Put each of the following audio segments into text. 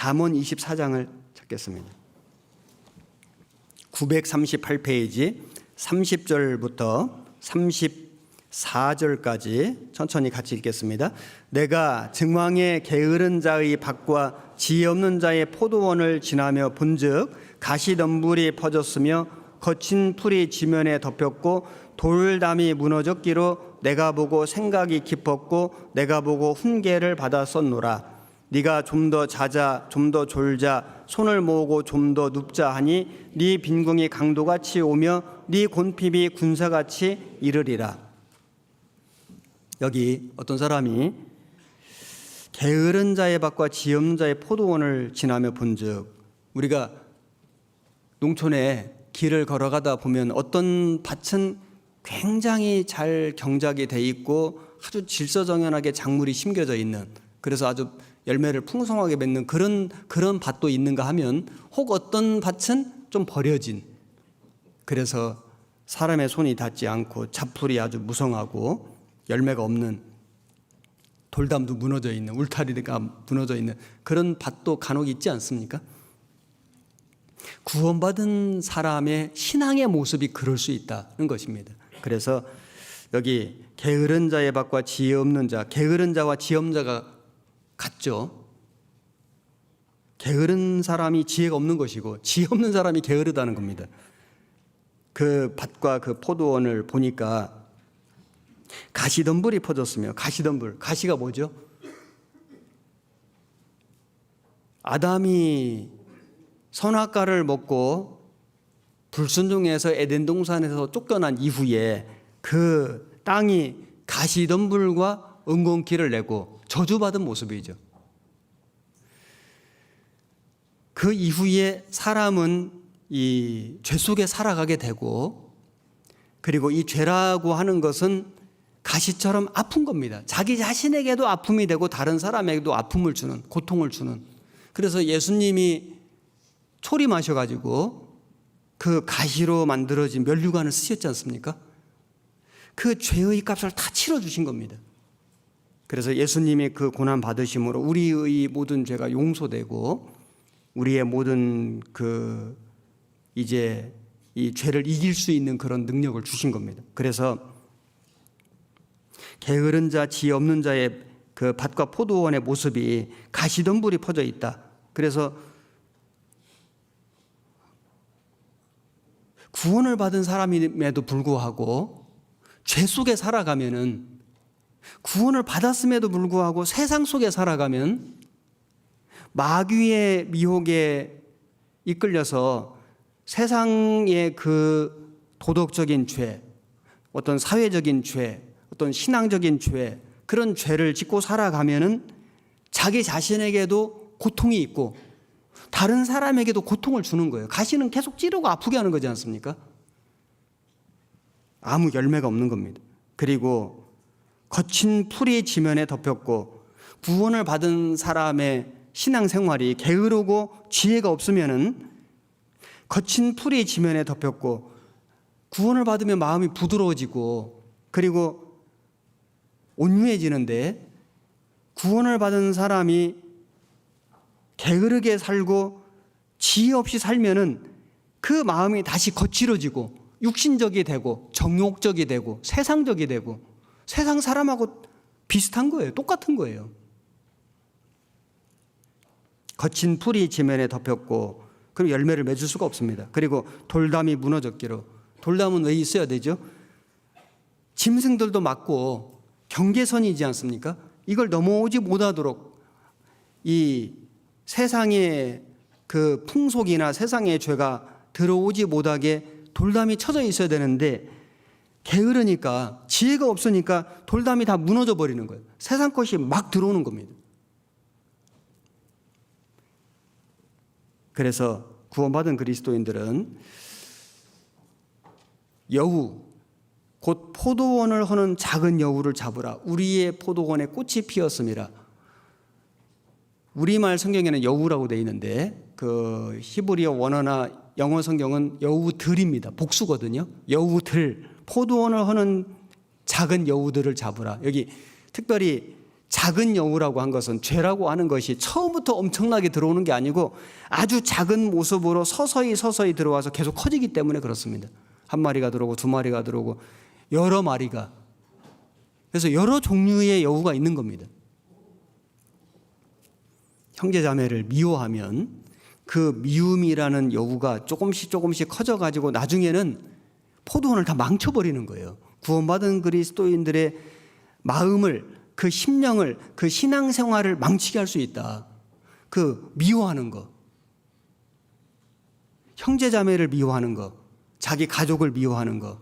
잠언 24장을 찾겠습니다. 938페이지 30절부터 34절까지 천천히 같이 읽겠습니다. 내가 증왕의 게으른 자의 밭과 지혜 없는 자의 포도원을 지나며 본즉 가시덤불이 퍼졌으며 거친 풀이 지면에 덮였고 돌담이 무너졌기로 내가 보고 생각이 깊었고 내가 보고 훈계를 받았었노라. 네가 좀 더 자자 좀 더 졸자 손을 모으고 좀 더 눕자 하니 네 빈궁이 강도같이 오며 네 곤핍이 군사같이 이르리라. 여기 어떤 사람이 게으른 자의 밭과 지혜 없는 자의 포도원을 지나며 본즉, 우리가 농촌에 길을 걸어가다 보면 어떤 밭은 굉장히 잘 경작이 돼 있고 아주 질서정연하게 작물이 심겨져 있는, 그래서 아주 열매를 풍성하게 맺는 그런 밭도 있는가 하면, 혹 어떤 밭은 좀 버려진, 그래서 사람의 손이 닿지 않고 잡풀이 아주 무성하고 열매가 없는, 돌담도 무너져 있는, 울타리가 무너져 있는 그런 밭도 간혹 있지 않습니까? 구원받은 사람의 신앙의 모습이 그럴 수 있다는 것입니다. 그래서 여기 게으른 자의 밭과 지혜 없는 자, 게으른 자와 지혜 없는 자가 같죠. 게으른 사람이 지혜가 없는 것이고 지혜 없는 사람이 게으르다는 겁니다. 그 밭과 그 포도원을 보니까 가시덤불이 퍼졌으며, 가시덤불, 가시가 뭐죠? 아담이 선악과를 먹고 불순종해서 에덴 동산에서 쫓겨난 이후에 그 땅이 가시덤불과 은곤길을 내고 저주받은 모습이죠. 그 이후에 사람은 이 죄 속에 살아가게 되고, 그리고 이 죄라고 하는 것은 가시처럼 아픈 겁니다. 자기 자신에게도 아픔이 되고 다른 사람에게도 아픔을 주는, 고통을 주는. 그래서 예수님이 초림하셔가지고 그 가시로 만들어진 면류관을 쓰셨지 않습니까? 그 죄의 값을 다 치러주신 겁니다. 그래서 예수님이 그 고난 받으심으로 우리의 모든 죄가 용서되고 우리의 모든 이제 이 죄를 이길 수 있는 그런 능력을 주신 겁니다. 그래서 게으른 자, 지혜 없는 자의 그 밭과 포도원의 모습이 가시덤불이 퍼져 있다. 그래서 구원을 받은 사람임에도 불구하고 죄 속에 살아가면은, 구원을 받았음에도 불구하고 세상 속에 살아가면 마귀의 미혹에 이끌려서 세상의 그 도덕적인 죄, 어떤 사회적인 죄, 어떤 신앙적인 죄, 그런 죄를 짓고 살아가면은 자기 자신에게도 고통이 있고 다른 사람에게도 고통을 주는 거예요. 가시는 계속 찌르고 아프게 하는 거지 않습니까? 아무 열매가 없는 겁니다. 그리고 거친 풀이 지면에 덮였고, 구원을 받은 사람의 신앙생활이 게으르고 지혜가 없으면은 거친 풀이 지면에 덮였고, 구원을 받으면 마음이 부드러워지고 그리고 온유해지는데, 구원을 받은 사람이 게으르게 살고 지혜 없이 살면은 그 마음이 다시 거칠어지고 육신적이 되고 정욕적이 되고 세상적이 되고, 세상 사람하고 비슷한 거예요. 똑같은 거예요. 거친 풀이 지면에 덮였고, 그리고 열매를 맺을 수가 없습니다. 그리고 돌담이 무너졌기로. 돌담은 왜 있어야 되죠? 짐승들도 맞고 경계선이지 않습니까? 이걸 넘어오지 못하도록 이 세상의 그 풍속이나 세상의 죄가 들어오지 못하게 돌담이 쳐져 있어야 되는데, 게으르니까, 지혜가 없으니까 돌담이 다 무너져 버리는 거예요. 세상 것이 막 들어오는 겁니다. 그래서 구원받은 그리스도인들은 여우, 곧 포도원을 허는 작은 여우를 잡으라. 우리의 포도원에 꽃이 피었음이라. 우리말 성경에는 여우라고 되어 있는데 그 히브리어 원어나 영어 성경은 여우들입니다. 복수거든요. 여우들, 포도원을 허는 작은 여우들을 잡으라. 여기 특별히 작은 여우라고 한 것은, 죄라고 하는 것이 처음부터 엄청나게 들어오는 게 아니고 아주 작은 모습으로 서서히 들어와서 계속 커지기 때문에 그렇습니다. 한 마리가 들어오고 두 마리가 들어오고 여러 마리가. 그래서 여러 종류의 여우가 있는 겁니다. 형제자매를 미워하면 그 미움이라는 여우가 조금씩 커져가지고 나중에는 포도원을 다 망쳐버리는 거예요. 구원받은 그리스도인들의 마음을, 그 심령을, 그 신앙생활을 망치게 할 수 있다. 그 미워하는 거, 형제자매를 미워하는 거, 자기 가족을 미워하는 거,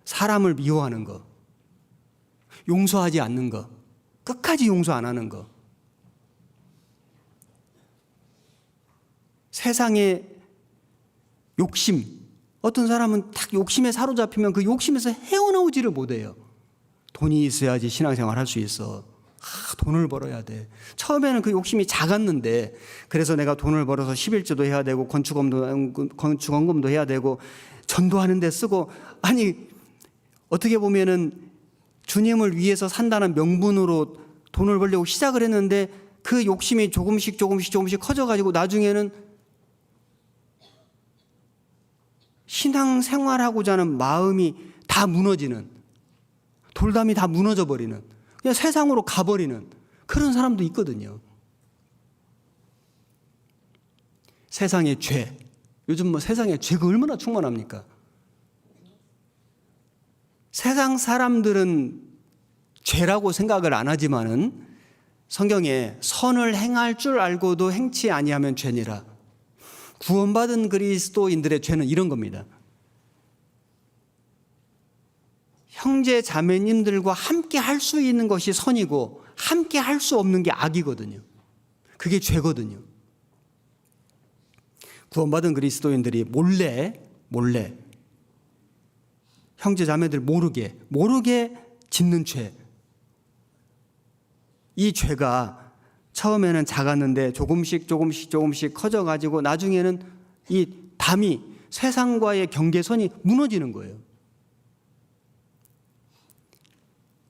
사람을 미워하는 거, 용서하지 않는 거, 끝까지 용서 안 하는 거, 세상의 욕심, 어떤 사람은 딱 욕심에 사로잡히면 그 욕심에서 헤어나오지를 못해요. 돈이 있어야지 신앙생활 할 수 있어. 돈을 벌어야 돼. 처음에는 그 욕심이 작았는데, 그래서 내가 돈을 벌어서 11조도 해야 되고 건축원금도 해야 되고 전도하는 데 쓰고, 아니 어떻게 보면은 주님을 위해서 산다는 명분으로 돈을 벌려고 시작을 했는데 그 욕심이 조금씩 커져가지고 나중에는 신앙생활하고자 하는 마음이 다 무너지는, 돌담이 다 무너져 버리는, 그냥 세상으로 가버리는 그런 사람도 있거든요. 세상의 죄, 요즘 세상에 죄가 얼마나 충만합니까? 세상 사람들은 죄라고 생각을 안 하지만은 성경에 선을 행할 줄 알고도 행치 아니하면 죄니라. 구원받은 그리스도인들의 죄는 이런 겁니다. 형제 자매님들과 함께 할 수 있는 것이 선이고 함께 할 수 없는 게 악이거든요. 그게 죄거든요. 구원받은 그리스도인들이 몰래 형제 자매들 모르게 짓는 죄, 이 죄가 처음에는 작았는데 조금씩 커져가지고 나중에는 이 담이, 세상과의 경계선이 무너지는 거예요.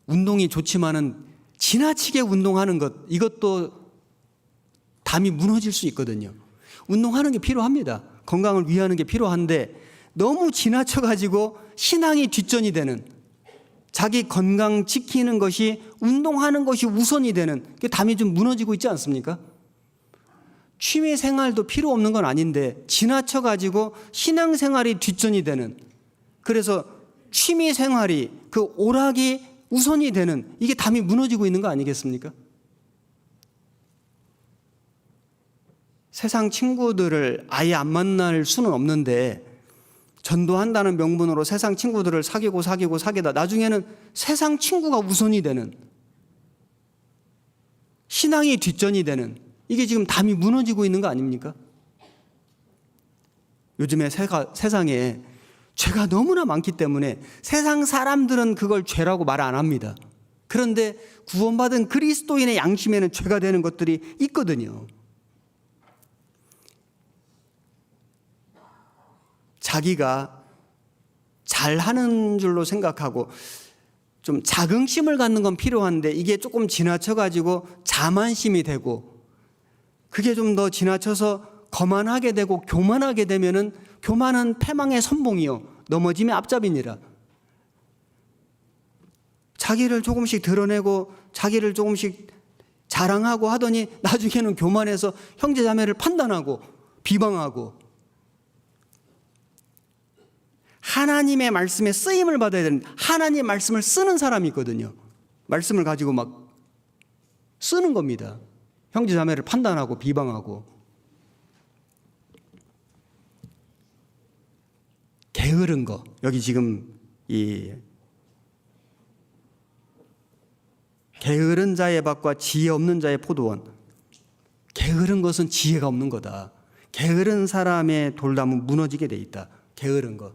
운동이 좋지만은 지나치게 운동하는 것, 이것도 담이 무너질 수 있거든요. 운동하는 게 필요합니다. 건강을 위하는 게 필요한데 너무 지나쳐가지고 신앙이 뒷전이 되는, 자기 건강 지키는 것이, 운동하는 것이 우선이 되는, 담이 좀 무너지고 있지 않습니까? 취미 생활도 필요 없는 건 아닌데 지나쳐가지고 신앙생활이 뒷전이 되는, 그래서 취미 생활이, 그 오락이 우선이 되는, 이게 담이 무너지고 있는 거 아니겠습니까? 세상 친구들을 아예 안 만날 수는 없는데 전도한다는 명분으로 세상 친구들을 사귀다 나중에는 세상 친구가 우선이 되는, 신앙이 뒷전이 되는, 이게 지금 담이 무너지고 있는 거 아닙니까? 요즘에 세상에 죄가 너무나 많기 때문에 세상 사람들은 그걸 죄라고 말 안 합니다. 그런데 구원받은 그리스도인의 양심에는 죄가 되는 것들이 있거든요. 자기가 잘하는 줄로 생각하고 좀 자긍심을 갖는 건 필요한데 이게 조금 지나쳐가지고 자만심이 되고, 그게 좀 더 지나쳐서 거만하게 되고 교만하게 되면은, 교만은 패망의 선봉이요 넘어짐의 앞잡이니라. 자기를 조금씩 드러내고 자기를 조금씩 자랑하고 하더니 나중에는 교만해서 형제자매를 판단하고 비방하고, 하나님의 말씀에 쓰임을 받아야 되는, 하나님의 말씀을 쓰는 사람이 있거든요. 말씀을 가지고 막 쓰는 겁니다. 형제자매를 판단하고 비방하고. 게으른 거, 여기 지금 이 게으른 자의 밭과 지혜 없는 자의 포도원, 게으른 것은 지혜가 없는 거다. 게으른 사람의 돌담은 무너지게 돼 있다. 게으른 것.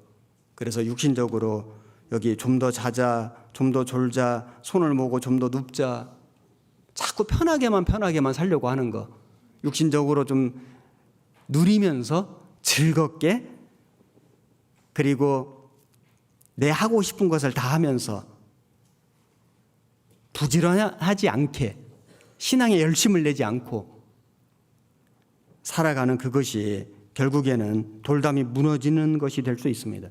그래서 육신적으로 여기 좀 더 자자, 좀 더 졸자, 손을 모으고 좀 더 눕자, 자꾸 편하게만 살려고 하는 거, 육신적으로 좀 누리면서 즐겁게, 그리고 내 하고 싶은 것을 다 하면서 부지런하지 않게 신앙에 열심을 내지 않고 살아가는 그것이 결국에는 돌담이 무너지는 것이 될 수 있습니다.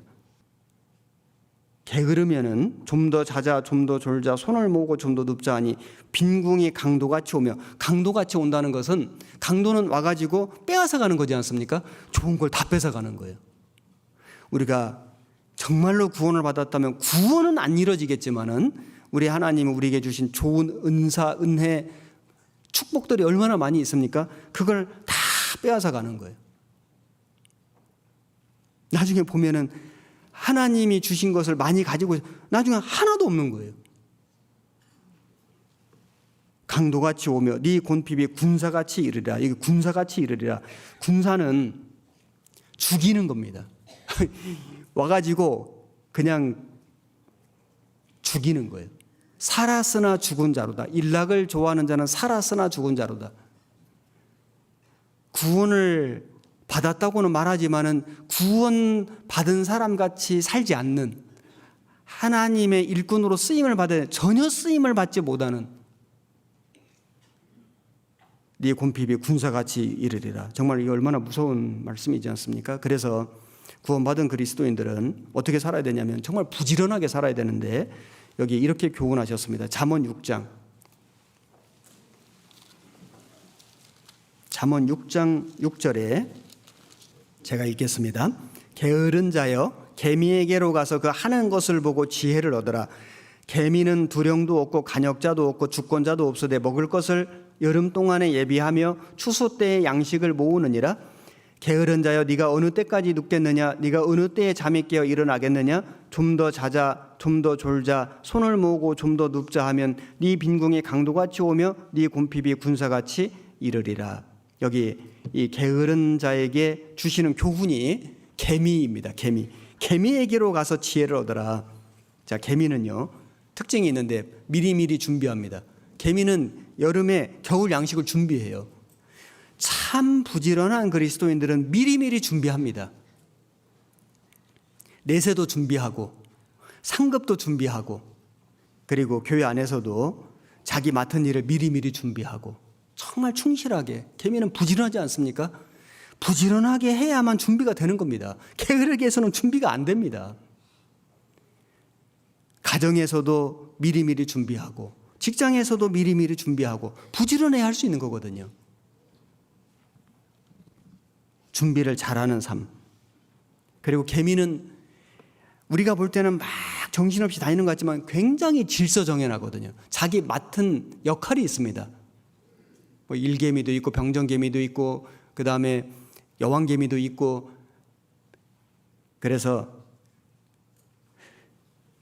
게으르면은 좀 더 자자, 좀 더 졸자, 손을 모으고 좀 더 눕자 하니 빈궁이 강도같이 오며, 강도같이 온다는 것은 강도는 와가지고 빼앗아 가는 거지 않습니까? 좋은 걸 다 뺏어 가는 거예요. 우리가 정말로 구원을 받았다면 구원은 안 이루어지겠지만은 우리 하나님이 우리에게 주신 좋은 은사, 은혜, 축복들이 얼마나 많이 있습니까? 그걸 다 빼앗아 가는 거예요. 나중에 보면은 하나님이 주신 것을 많이 가지고 나중에 하나도 없는 거예요. 강도같이 오며 네 곤핍이 군사같이 이르리라. 이게 군사같이 이르리라. 군사는 죽이는 겁니다. 와가지고 그냥 죽이는 거예요. 살았으나 죽은 자로다. 일락을 좋아하는 자는 살았으나 죽은 자로다. 구원을 받았다고는 말하지만은 구원 받은 사람같이 살지 않는, 하나님의 일꾼으로 쓰임을 받아 전혀 쓰임을 받지 못하는, 네 곤핍이 군사같이 이르리라. 정말 이게 얼마나 무서운 말씀이지 않습니까? 그래서 구원받은 그리스도인들은 어떻게 살아야 되냐면 정말 부지런하게 살아야 되는데, 여기 이렇게 교훈하셨습니다. 잠언 6장 6절에 제가 읽겠습니다. 게으른 자여, 개미에게로 가서 그 하는 것을 보고 지혜를 얻어라. 개미는 두령도 없고 간역자도 없고 주권자도 없으되 먹을 것을 여름 동안에 예비하며 추수 때에 양식을 모으느니라. 게으른 자여, 네가 어느 때까지 눕겠느냐? 네가 어느 때에 잠이 깨어 일어나겠느냐? 좀 더 자자, 좀 더 졸자, 손을 모으고 좀 더 눕자 하면 네 빈궁이 강도같이 오며 네 곤핍이 군사같이 이르리라. 여기 이 게으른 자에게 주시는 교훈이 개미입니다. 개미에게로 가서 지혜를 얻어라. 자, 개미는요 특징이 있는데 미리미리 준비합니다. 개미는 여름에 겨울 양식을 준비해요. 참 부지런한 그리스도인들은 미리미리 준비합니다. 내세도 준비하고 상급도 준비하고, 그리고 교회 안에서도 자기 맡은 일을 미리미리 준비하고, 정말 충실하게. 개미는 부지런하지 않습니까? 부지런하게 해야만 준비가 되는 겁니다. 게으르게 해서는 준비가 안 됩니다. 가정에서도 미리미리 준비하고 직장에서도 미리미리 준비하고 부지런해야 할 수 있는 거거든요. 준비를 잘하는 삶. 그리고 개미는 우리가 볼 때는 막 정신없이 다니는 것 같지만 굉장히 질서 정연하거든요. 자기 맡은 역할이 있습니다. 뭐 일개미도 있고 병정개미도 있고 그 다음에 여왕개미도 있고. 그래서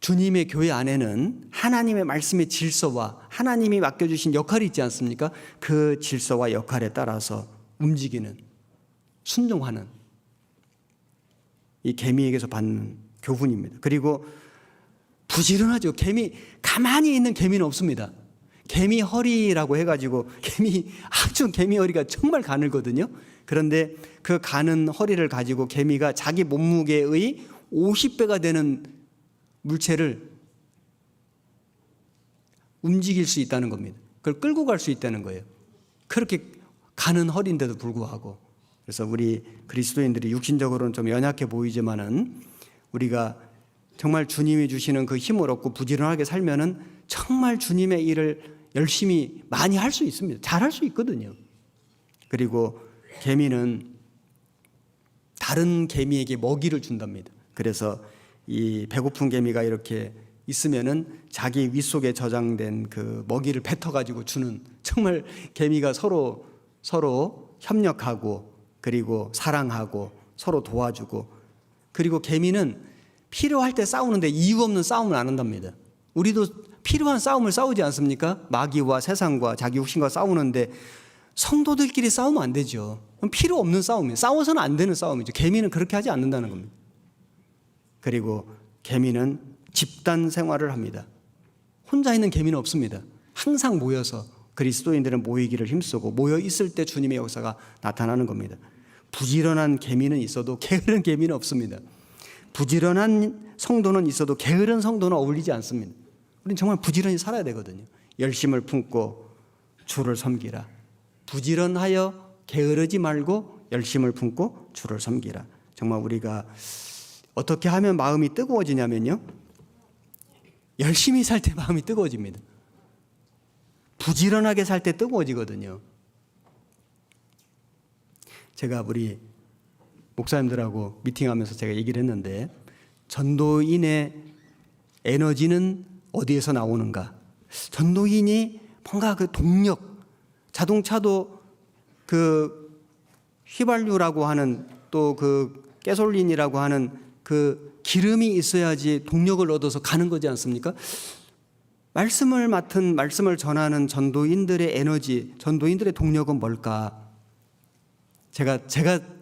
주님의 교회 안에는 하나님의 말씀의 질서와 하나님이 맡겨주신 역할이 있지 않습니까? 그 질서와 역할에 따라서 움직이는, 순종하는 이 개미에게서 받는 교훈입니다. 그리고 부지런하죠. 개미, 가만히 있는 개미는 없습니다. 개미 허리라고 해가지고 개미 허리가 정말 가늘거든요. 그런데 그 가는 허리를 가지고 개미가 자기 몸무게의 50배가 되는 물체를 움직일 수 있다는 겁니다. 그걸 끌고 갈 수 있다는 거예요. 그렇게 가는 허리인데도 불구하고. 그래서 우리 그리스도인들이 육신적으로는 좀 연약해 보이지만은 우리가 정말 주님이 주시는 그 힘을 얻고 부지런하게 살면은 정말 주님의 일을 열심히 많이 할 수 있습니다. 잘 할 수 있거든요. 그리고 개미는 다른 개미에게 먹이를 준답니다. 그래서 이 배고픈 개미가 이렇게 있으면은 자기 윗속에 저장된 그 먹이를 뱉어가지고 주는, 정말 개미가 서로 협력하고 그리고 사랑하고 서로 도와주고, 그리고 개미는 필요할 때 싸우는데 이유 없는 싸움을 안 한답니다. 우리도 필요한 싸움을 싸우지 않습니까? 마귀와 세상과 자기 육신과 싸우는데 성도들끼리 싸우면 안 되죠. 필요 없는 싸움이에요. 싸워서는 안 되는 싸움이죠. 개미는 그렇게 하지 않는다는 겁니다. 그리고 개미는 집단 생활을 합니다. 혼자 있는 개미는 없습니다. 항상 모여서 그리스도인들은 모이기를 힘쓰고 모여 있을 때 주님의 역사가 나타나는 겁니다. 부지런한 개미는 있어도 게으른 개미는 없습니다. 부지런한 성도는 있어도 게으른 성도는 어울리지 않습니다. 우리는 정말 부지런히 살아야 되거든요. 열심을 품고 주를 섬기라. 부지런하여 게으르지 말고 열심을 품고 주를 섬기라. 정말 우리가 어떻게 하면 마음이 뜨거워지냐면요, 열심히 살 때 마음이 뜨거워집니다. 부지런하게 살 때 뜨거워지거든요. 제가 우리 목사님들하고 미팅하면서 제가 얘기를 했는데, 전도인의 에너지는 어디에서 나오는가? 전도인이 뭔가 그 동력, 자동차도 그 휘발유라고 하는, 또 그 가솔린이라고 하는 그 기름이 있어야지 동력을 얻어서 가는 거지 않습니까? 말씀을 맡은, 말씀을 전하는 전도인들의 에너지, 전도인들의 동력은 뭘까? 제가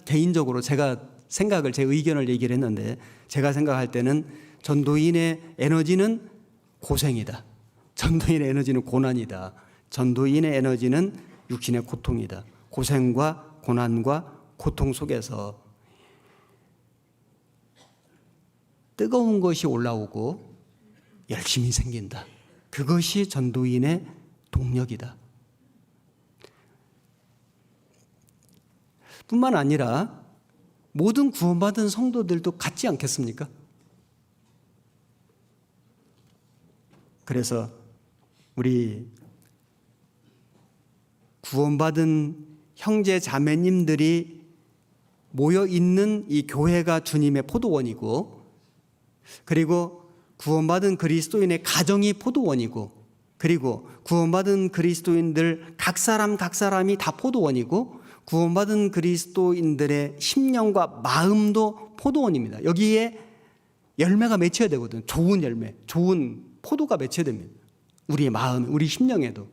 개인적으로 제가 생각을, 제 의견을 얘기를 했는데, 제가 생각할 때는 전도인의 에너지는 고생이다. 전도인의 에너지는 고난이다. 전도인의 에너지는 육신의 고통이다. 고생과 고난과 고통 속에서 뜨거운 것이 올라오고 열심히 생긴다. 그것이 전도인의 동력이다. 뿐만 아니라 모든 구원받은 성도들도 같지 않겠습니까? 그래서 우리 구원받은 형제 자매님들이 모여 있는 이 교회가 주님의 포도원이고, 그리고 구원받은 그리스도인의 가정이 포도원이고, 그리고 구원받은 그리스도인들 각 사람이 다 포도원이고, 구원받은 그리스도인들의 심령과 마음도 포도원입니다. 여기에 열매가 맺혀야 되거든요. 좋은 열매, 좋은 포도가 맺혀야 됩니다. 우리의 마음, 우리 심령에도.